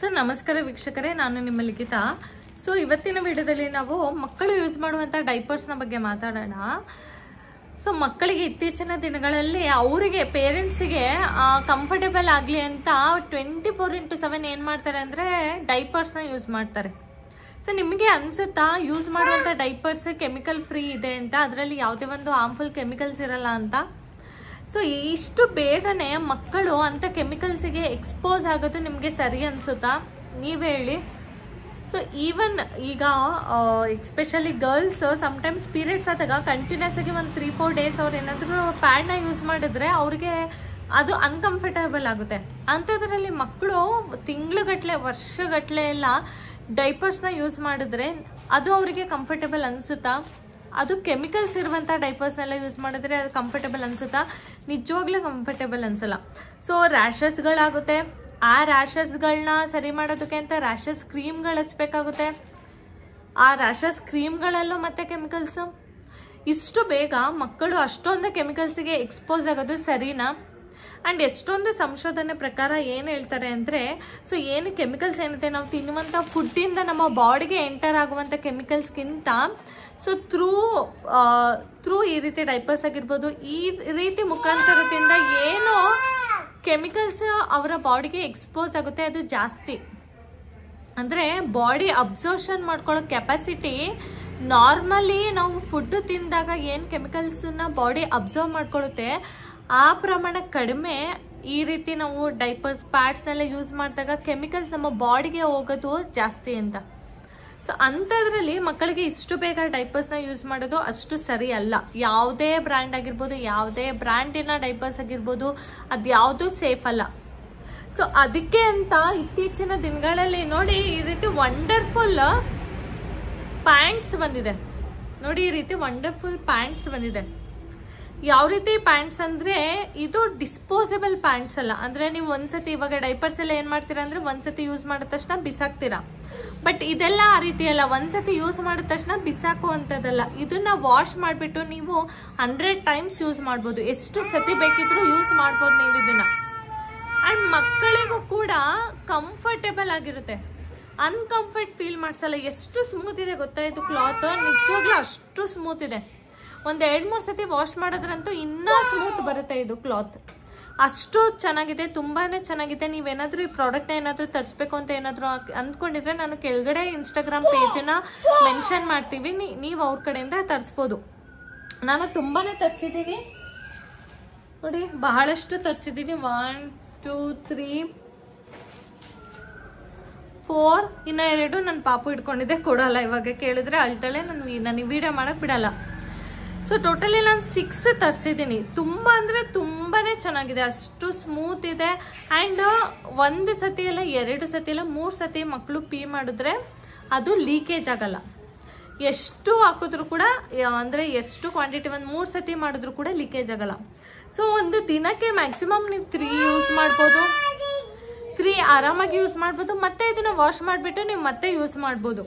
Sir ನಮಸ್ಕಾರ ವೀಕ್ಷಕರೇ, ನಾನು ನಿಮ್ಮ ಲಿಖಿತ. ಸೊ ಇವತ್ತಿನ ವಿಡಿಯೋದಲ್ಲಿ ನಾವು ಮಕ್ಕಳು ಯೂಸ್ ಮಾಡುವಂಥ ಡೈಪರ್ಸ್ನ ಬಗ್ಗೆ ಮಾತಾಡೋಣ. ಸೊ ಮಕ್ಕಳಿಗೆ ಇತ್ತೀಚಿನ ದಿನಗಳಲ್ಲಿ ಅವರಿಗೆ ಪೇರೆಂಟ್ಸಿಗೆ ಕಂಫರ್ಟೇಬಲ್ ಆಗಲಿ ಅಂತ 24x7 ಏನು ಮಾಡ್ತಾರೆ ಅಂದರೆ ಡೈಪರ್ಸ್ನ ಯೂಸ್ ಮಾಡ್ತಾರೆ. ಸೊ ನಿಮಗೆ ಅನಿಸುತ್ತಾ ಯೂಸ್ ಮಾಡುವಂಥ ಡೈಪರ್ಸ್ ಕೆಮಿಕಲ್ ಫ್ರೀ ಇದೆ ಅಂತ, ಅದರಲ್ಲಿ ಯಾವುದೇ ಒಂದು ಹಾರ್ಮ್ಫುಲ್ ಕೆಮಿಕಲ್ಸ್ ಇರಲ್ಲ ಅಂತ? ಸೊ ಇಷ್ಟು ಬೇಗನೆ ಮಕ್ಕಳು ಅಂತ ಕೆಮಿಕಲ್ಸಿಗೆ ಎಕ್ಸ್ಪೋಸ್ ಆಗೋದು ನಿಮಗೆ ಸರಿ ಅನಿಸುತ್ತಾ? ನೀವು ಹೇಳಿ. ಸೊ ಈವನ್ ಈಗ ಎಸ್ಪೆಷಲಿ ಗರ್ಲ್ಸ್ ಸಮ್ಟೈಮ್ಸ್ ಪೀರಿಯಡ್ಸ್ ಆದಾಗ ಕಂಟಿನ್ಯೂಸ್ ಆಗಿ ಒಂದು 3-4 ಡೇಸ್ ಅವ್ರು ಏನಾದರೂ ಪ್ಯಾಡ್ನ ಯೂಸ್ ಮಾಡಿದ್ರೆ ಅವ್ರಿಗೆ ಅದು ಅನ್ಕಂಫರ್ಟೇಬಲ್ ಆಗುತ್ತೆ. ಅಂಥದ್ರಲ್ಲಿ ಮಕ್ಕಳು ತಿಂಗಳುಗಟ್ಟಲೆ ವರ್ಷಗಟ್ಟಲೆ ಎಲ್ಲ ಡೈಪರ್ಸ್ನ ಯೂಸ್ ಮಾಡಿದ್ರೆ ಅದು ಅವರಿಗೆ ಕಂಫರ್ಟೇಬಲ್ ಅನಿಸುತ್ತಾ? ಅದು ಕೆಮಿಕಲ್ಸ್ ಇರುವಂಥ ಡೈಪರ್ಸ್ನೆಲ್ಲ ಯೂಸ್ ಮಾಡಿದ್ರೆ ಅದು ಕಂಫರ್ಟೇಬಲ್ ಅನಿಸುತ್ತಾ? ನಿಜವಾಗ್ಲೂ ಕಂಫರ್ಟೇಬಲ್ ಅನಿಸಲ್ಲ. ಸೊ ರ್ಯಾಷಸ್ಗಳಾಗುತ್ತೆ. ಆ ರ್ಯಾಷಸ್ಗಳನ್ನ ಸರಿ ಮಾಡೋದಕ್ಕೆ ಅಂತ ರ್ಯಾಷಸ್ ಕ್ರೀಮ್ಗಳು ಹಚ್ಬೇಕಾಗುತ್ತೆ. ಆ ರ್ಯಾಷಸ್ ಕ್ರೀಮ್ಗಳಲ್ಲೂ ಮತ್ತೆ ಕೆಮಿಕಲ್ಸು. ಇಷ್ಟು ಬೇಗ ಮಕ್ಕಳು ಅಷ್ಟೊಂದು ಕೆಮಿಕಲ್ಸಿಗೆ ಎಕ್ಸ್ಪೋಸ್ ಆಗೋದು ಸರಿನಾ? ಆ್ಯಂಡ್ ಎಷ್ಟೊಂದು ಸಂಶೋಧನೆ ಪ್ರಕಾರ ಏನು ಹೇಳ್ತಾರೆ ಅಂದರೆ, ಸೊ ಏನು ಕೆಮಿಕಲ್ಸ್ ಏನಿದೆ ನಾವು ತಿನ್ನುವಂಥ ಫುಡ್ಡಿಂದ ನಮ್ಮ ಬಾಡಿಗೆ ಎಂಟರ್ ಆಗುವಂಥ ಕೆಮಿಕಲ್ಸ್ಗಿಂತ ಸೊ ಥ್ರೂ ಈ ರೀತಿ ಡೈಪರ್ಸ್ ಆಗಿರ್ಬೋದು, ಈ ರೀತಿ ಮುಖಾಂತರದಿಂದ ಏನು ಕೆಮಿಕಲ್ಸ್ ಅವರ ಬಾಡಿಗೆ ಎಕ್ಸ್ಪೋಸ್ ಆಗುತ್ತೆ ಅದು ಜಾಸ್ತಿ. ಅಂದರೆ ಬಾಡಿ ಅಬ್ಸರ್ಷನ್ ಮಾಡ್ಕೊಳ್ಳೋ ಕೆಪಾಸಿಟಿ ನಾರ್ಮಲಿ ನಾವು ಫುಡ್ ತಿಂದಾಗ ಏನು ಕೆಮಿಕಲ್ಸನ್ನ ಬಾಡಿ ಅಬ್ಸರ್ವ್ ಮಾಡ್ಕೊಳ್ಳುತ್ತೆ ಆ ಪ್ರಮಾಣ ಕಡಿಮೆ. ಈ ರೀತಿ ನಾವು ಡೈಪರ್ಸ್ ಪ್ಯಾಡ್ಸ್ನೆಲ್ಲ ಯೂಸ್ ಮಾಡಿದಾಗ ಕೆಮಿಕಲ್ಸ್ ನಮ್ಮ ಬಾಡಿಗೆ ಹೋಗೋದು ಜಾಸ್ತಿ ಅಂತ. ಸೊ ಅಂಥದ್ರಲ್ಲಿ ಮಕ್ಕಳಿಗೆ ಇಷ್ಟು ಬೇಗ ಡೈಪರ್ಸ್ನ ಯೂಸ್ ಮಾಡೋದು ಅಷ್ಟು ಸರಿ ಅಲ್ಲ. ಯಾವುದೇ ಬ್ರ್ಯಾಂಡ್ ಆಗಿರ್ಬೋದು, ಯಾವುದೇ ಬ್ರ್ಯಾಂಡಿನ ಡೈಪರ್ಸ್ ಆಗಿರ್ಬೋದು, ಅದು ಯಾವುದೂ ಸೇಫ್ ಅಲ್ಲ. ಸೊ ಅದಕ್ಕೆ ಅಂತ ಇತ್ತೀಚಿನ ದಿನಗಳಲ್ಲಿ ನೋಡಿ ಈ ರೀತಿ ವಂಡರ್ಫುಲ್ ಪ್ಯಾಂಟ್ಸ್ ಬಂದಿದೆ. ನೋಡಿ ಈ ರೀತಿ ವಂಡರ್ಫುಲ್ ಪ್ಯಾಂಟ್ಸ್ ಬಂದಿದೆ. ಯಾವ ರೀತಿ ಪ್ಯಾಂಟ್ಸ್ ಅಂದರೆ ಇದು ಡಿಸ್ಪೋಸಬಲ್ ಪ್ಯಾಂಟ್ಸ್ ಅಲ್ಲ. ಅಂದರೆ ನೀವು ಒಂದ್ಸತಿ ಇವಾಗ ಡೈಪರ್ಸ್ ಎಲ್ಲ ಏನು ಮಾಡ್ತೀರಾ ಅಂದರೆ ಒಂದ್ಸತಿ ಯೂಸ್ ಮಾಡಿದ ತಕ್ಷಣ ಬಿಸಾಕ್ತೀರಾ. ಬಟ್ ಇದೆಲ್ಲ ಆ ರೀತಿ ಅಲ್ಲ. ಒಂದ್ಸತಿ ಯೂಸ್ ಮಾಡಿದ ತಕ್ಷಣ ಬಿಸಾಕುವಂಥದ್ದಲ್ಲ. ಇದನ್ನ ವಾಶ್ ಮಾಡಿಬಿಟ್ಟು ನೀವು 100 ಟೈಮ್ಸ್ ಯೂಸ್ ಮಾಡ್ಬೋದು. ಎಷ್ಟು ಸತಿ ಬೇಕಿದ್ರೂ ಯೂಸ್ ಮಾಡ್ಬೋದು ನೀವು ಇದನ್ನ. ಆ್ಯಂಡ್ ಮಕ್ಕಳಿಗೂ ಕೂಡ ಕಂಫರ್ಟೇಬಲ್ ಆಗಿರುತ್ತೆ. ಅನ್ಕಂಫರ್ಟ್ ಫೀಲ್ ಮಾಡಿಸಲ್ಲ. ಎಷ್ಟು ಸ್ಮೂತ್ ಇದೆ ಗೊತ್ತಾ ಇದು ಕ್ಲಾತ್? ನಿಜವಾಗ್ಲೂ ಅಷ್ಟು ಸ್ಮೂತ್ ಇದೆ. ಒಂದು 2-3 ಸತಿ ವಾಶ್ ಮಾಡೋದ್ರಂತೂ ಇನ್ನೂ ಸ್ಮೂತ್ ಬರುತ್ತೆ ಇದು ಕ್ಲಾತ್. ಅಷ್ಟು ಚೆನ್ನಾಗಿದೆ, ತುಂಬಾ ಚೆನ್ನಾಗಿದೆ. ನೀವೇನಾದರೂ ಈ ಪ್ರಾಡಕ್ಟ್ನ ಏನಾದರೂ ತರಿಸ್ಬೇಕು ಅಂತ ಏನಾದರೂ ಅಂದ್ಕೊಂಡಿದ್ರೆ ನಾನು ಕೆಳಗಡೆ ಇನ್ಸ್ಟಾಗ್ರಾಮ್ ಪೇಜನ್ನ ಮೆನ್ಷನ್ ಮಾಡ್ತೀವಿ. ನೀವು ಅವ್ರ ಕಡೆಯಿಂದ ತರಿಸ್ಬೋದು. ನಾನು ತುಂಬಾ ತರಿಸಿದ್ದೀನಿ ನೋಡಿ, ಬಹಳಷ್ಟು ತರಿಸಿದ್ದೀನಿ. 1 2 3 4 ಇನ್ನು 2 ನನ್ನ ಪಾಪು ಇಟ್ಕೊಂಡಿದ್ದೆ, ಕೊಡಲ್ಲ. ಇವಾಗ ಕೇಳಿದ್ರೆ ಅಳ್ತಾಳೆ, ನಾನು ವಿಡಿಯೋ ಮಾಡಕ್ ಬಿಡಲ್ಲ. ಸೊ ಟೋಟಲಿ ನಾನು 6 ತರಿಸಿದ್ದೀನಿ. ತುಂಬ ಅಂದರೆ ತುಂಬಾ ಚೆನ್ನಾಗಿದೆ. ಅಷ್ಟು ಸ್ಮೂತ್ ಇದೆ. ಆ್ಯಂಡ್ 1 ಸತಿ ಇಲ್ಲ, 2 ಸತಿ ಇಲ್ಲ, 3 ಸತಿ ಮಕ್ಕಳು ಪೀ ಮಾಡಿದ್ರೆ ಅದು ಲೀಕೇಜ್ ಆಗಲ್ಲ. ಎಷ್ಟು ಹಾಕಿದ್ರು ಕೂಡ, ಅಂದರೆ ಎಷ್ಟು ಕ್ವಾಂಟಿಟಿ, ಒಂದು 3 ಸತಿ ಮಾಡಿದ್ರು ಕೂಡ ಲೀಕೇಜ್ ಆಗಲ್ಲ. ಸೊ ಒಂದು ದಿನಕ್ಕೆ ಮ್ಯಾಕ್ಸಿಮಮ್ ನೀವು 3 ಯೂಸ್ ಮಾಡ್ಬೋದು. 3 ಆರಾಮಾಗಿ ಯೂಸ್ ಮಾಡ್ಬೋದು. ಮತ್ತೆ ಇದನ್ನು ವಾಶ್ ಮಾಡಿಬಿಟ್ಟು ನೀವು ಮತ್ತೆ ಯೂಸ್ ಮಾಡ್ಬೋದು.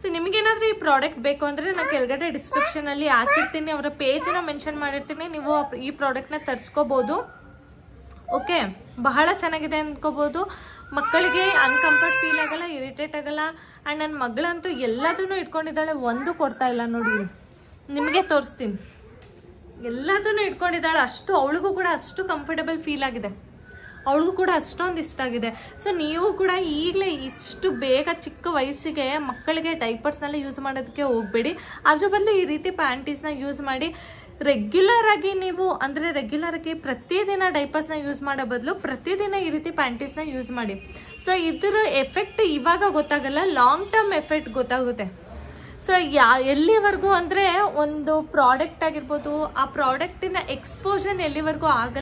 ಸೊ ನಿಮಗೇನಾದರೂ ಈ ಪ್ರಾಡಕ್ಟ್ ಬೇಕು ಅಂದರೆ ನಾನು ಕೆಳಗಡೆ ಡಿಸ್ಕ್ರಿಪ್ಷನಲ್ಲಿ ಹಾಕಿರ್ತೀನಿ, ಅವರ ಪೇಜನ್ನ ಮೆನ್ಷನ್ ಮಾಡಿರ್ತೀನಿ. ನೀವು ಈ ಪ್ರಾಡಕ್ಟ್ನ ತರಿಸ್ಕೋಬೋದು. ಓಕೆ, ಬಹಳ ಚೆನ್ನಾಗಿದೆ ಅಂದ್ಕೋಬೋದು. ಮಕ್ಕಳಿಗೆ ಅನ್ಕಂಫರ್ಟ್ ಫೀಲ್ ಆಗಲ್ಲ, ಇರಿಟೇಟ್ ಆಗಲ್ಲ. ಆ್ಯಂಡ್ ನನ್ನ ಮಗಳಂತೂ ಎಲ್ಲದನ್ನೂ ಇಟ್ಕೊಂಡಿದ್ದಾಳೆ, ಒಂದು ಕೊಡ್ತಾ ಇಲ್ಲ. ನೋಡಿ ನಿಮಗೆ ತೋರಿಸ್ತೀನಿ, ಎಲ್ಲದನ್ನೂ ಇಟ್ಕೊಂಡಿದ್ದಾಳೆ. ಅಷ್ಟು ಅವಳಿಗೂ ಕೂಡ ಅಷ್ಟು ಕಂಫರ್ಟೇಬಲ್ ಫೀಲ್ ಆಗಿದೆ. ಅವಳಿಗೂ ಕೂಡ ಅಷ್ಟೊಂದು ಇಷ್ಟ ಆಗಿದೆ. ಸೊ ನೀವು ಕೂಡ ಈಗಲೇ ಇಷ್ಟು ಬೇಗ ಚಿಕ್ಕ ವಯಸ್ಸಿಗೆ ಮಕ್ಕಳಿಗೆ ಡೈಪರ್ಸ್ನೆಲ್ಲ ಯೂಸ್ ಮಾಡೋದಕ್ಕೆ ಹೋಗಬೇಡಿ. ಅದ್ರ ಬದಲು ಈ ರೀತಿ ಪ್ಯಾಂಟೀಸ್ನ ಯೂಸ್ ಮಾಡಿ ರೆಗ್ಯುಲರ್ ಆಗಿ ನೀವು, ಅಂದರೆ ರೆಗ್ಯುಲರ್ ಆಗಿ ಪ್ರತಿದಿನ ಡೈಪರ್ಸ್ನ ಯೂಸ್ ಮಾಡೋ ಬದಲು ಪ್ರತಿದಿನ ಈ ರೀತಿ ಪ್ಯಾಂಟೀಸ್ನ ಯೂಸ್ ಮಾಡಿ. ಸೊ ಇದರ ಎಫೆಕ್ಟ್ ಇವಾಗ ಗೊತ್ತಾಗಲ್ಲ, ಲಾಂಗ್ ಟರ್ಮ್ ಎಫೆಕ್ಟ್ ಗೊತ್ತಾಗುತ್ತೆ. ಸೊ ಎಲ್ಲಿವರೆಗೂ ಅಂದರೆ ಒಂದು ಪ್ರಾಡಕ್ಟ್ ಆಗಿರ್ಬೋದು, ಆ ಪ್ರಾಡಕ್ಟಿನ ಎಕ್ಸ್ಪೋಷನ್ ಎಲ್ಲಿವರೆಗೂ ಆಗಲ್ಲ.